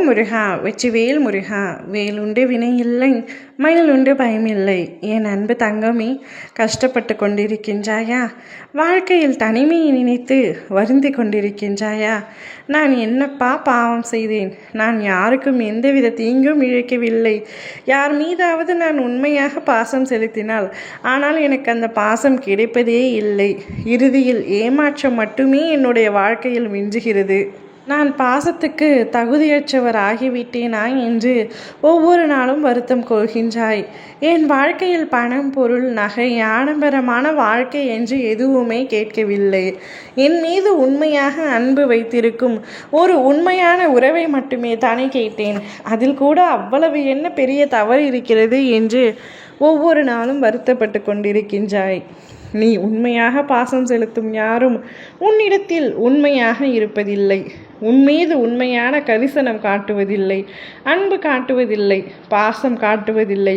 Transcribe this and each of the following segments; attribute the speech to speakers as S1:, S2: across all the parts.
S1: முருகா வெற்றிவேல் முருகா, வேலுண்டு வினையில்லை, மயிலுண்டு பயமில்லை. என் அன்பு தங்கமே, கஷ்டப்பட்டு கொண்டிருக்கின்றாயா? வாழ்க்கையில் தனிமையை நினைத்து வருந்தி கொண்டிருக்கின்றாயா? நான் என்னப்பா பாவம் செய்தேன்? நான் யாருக்கும் எந்தவித தீங்கும் இழைக்கவில்லை. யார் மீதாவது நான் உண்மையாக பாசம் செலுத்தினால், ஆனால் எனக்கு அந்த பாசம் கிடைப்பதே இல்லை. இறுதியில் ஏமாற்றம் மட்டுமே என்னுடைய வாழ்க்கையில் மிஞ்சுகிறது. நான் பாசத்துக்கு தகுதியற்றவர் ஆகிவிட்டேனா என்று ஒவ்வொரு நாளும் வருத்தம் கொள்கின்றாய். என் வாழ்க்கையில் பணம், பொருள், நகை, ஆடம்பரமான வாழ்க்கை என்று எதுவுமே கேட்கவில்லை. என் மீது உண்மையாக அன்பு வைத்திருக்கும் ஒரு உண்மையான உறவை மட்டுமே தானே கேட்டேன். அதில் கூட அவ்வளவு என்ன பெரிய தவறு இருக்கிறது என்று ஒவ்வொரு நாளும் வருத்தப்பட்டு கொண்டிருக்கின்றாய். நீ உண்மையாக பாசம் செலுத்தும் யாரும் உன்னிடத்தில் உண்மையாக இருப்பதில்லை. உன்மீது உண்மையான கரிசனம் காட்டுவதில்லை, அன்பு காட்டுவதில்லை, பாசம் காட்டுவதில்லை.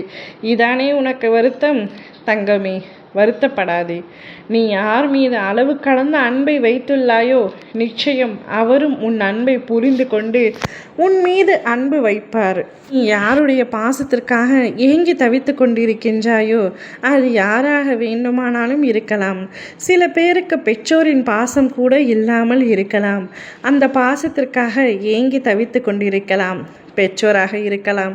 S1: இதானே உனக்கு வருத்தம்? தங்கமே, வருத்தப்படாதே. நீ யார் மீது அளவு கடந்த அன்பை வைத்துள்ளாயோ, நிச்சயம் அவரும் உன் அன்பை புரிந்து கொண்டு உன் மீது அன்பு வைப்பார். நீ யாருடைய பாசத்திற்காக ஏங்கி தவித்து கொண்டிருக்கின்றாயோ, அது யாராக வேண்டுமானாலும் இருக்கலாம். சில பேருக்கு பெற்றோரின் பாசம் கூட இல்லாமல் இருக்கலாம். அந்த பாசத்திற்காக ஏங்கி தவித்து கொண்டிருக்கலாம். பெற்றோராக இருக்கலாம்,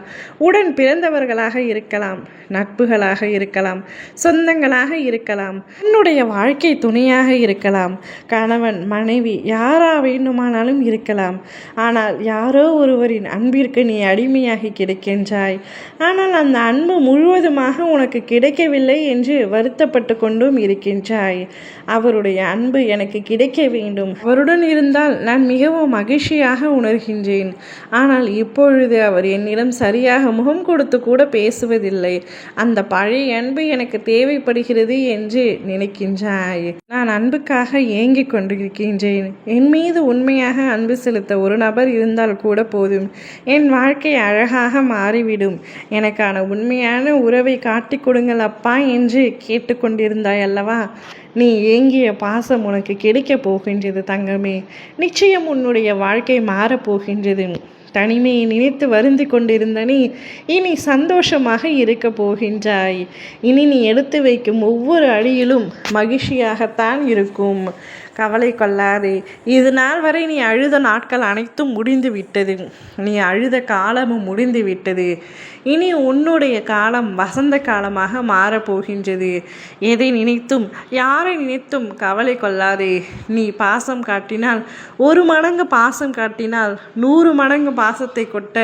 S1: உடன் பிறந்தவர்களாக இருக்கலாம், நட்புகளாக இருக்கலாம், சொந்தங்களாக இருக்கலாம், உன்னுடைய வாழ்க்கை துணையாக இருக்கலாம், கணவன், மனைவி, யாரா வேண்டுமானாலும் இருக்கலாம். ஆனால் யாரோ ஒருவரின் அன்பிற்கு நீ அடிமையாகி கிடைக்கின்றாய். ஆனால் அந்த அன்பு முழுவதுமாக உனக்கு கிடைக்கவில்லை என்று வருத்தப்பட்டு கொண்டும் இருக்கின்றாய். அவருடைய அன்பு எனக்கு கிடைக்க வேண்டும், அவருடன் இருந்தால் நான் மிகவும் மகிழ்ச்சியாக உணர்கின்றேன். ஆனால் இப்பொழுது அவர் என்னிடம் சரியாக முகம் கொடுத்து கூட பேசுவதில்லை. அந்த பழைய அன்பு எனக்கு தேவைப்படுகிறது என்று நினைக்கின்றாய். நான் அன்புக்காக ஏங்கிக் கொண்டிருக்கின்றேன். என் மீது உண்மையாக அன்பு செலுத்த ஒரு நபர் இருந்தால் கூட போதும், என் வாழ்க்கை அழகாக மாறிவிடும். எனக்கான உண்மையான உறவை காட்டிக் கொடுங்கள் அப்பா என்று கேட்டுக்கொண்டிருந்தாய் அல்லவா? நீ ஏங்கிய பாசம் உனக்கு கிடைக்கப் போகின்றது தங்கமே. நிச்சயம் உன்னுடைய வாழ்க்கை மாறப்போகின்றது. தனிமையை நினைத்து வருந்தி கொண்டிருந்த நீ இனி சந்தோஷமாக இருக்க போகின்றாய். இனி நீ எடுத்து வைக்கும் ஒவ்வொரு அடியிலும் மகிழ்ச்சியாகத்தான் இருக்கும். கவலை கொள்ளாதே. இது நாள் வரை நீ அழுத நாட்கள் அனைத்தும் முடிந்து விட்டது. நீ அழுத காலமும் முடிந்து விட்டது. இனி உன்னுடைய காலம் வசந்த காலமாக மாறப்போகின்றது. எதை நினைத்தும் யாரை நினைத்தும் கவலை கொள்ளாதே. நீ பாசம் காட்டினால், 1 மடங்கு பாசம் காட்டினால் 100 மடங்கு பாசத்தை கொட்ட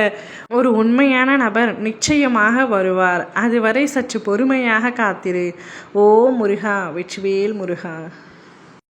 S1: ஒரு உண்மையான நபர் நிச்சயமாக வருவார். அதுவரை சற்று பொறுமையாக காத்திரு. ஓ முருகா, வெற்றிவேல் முருகா.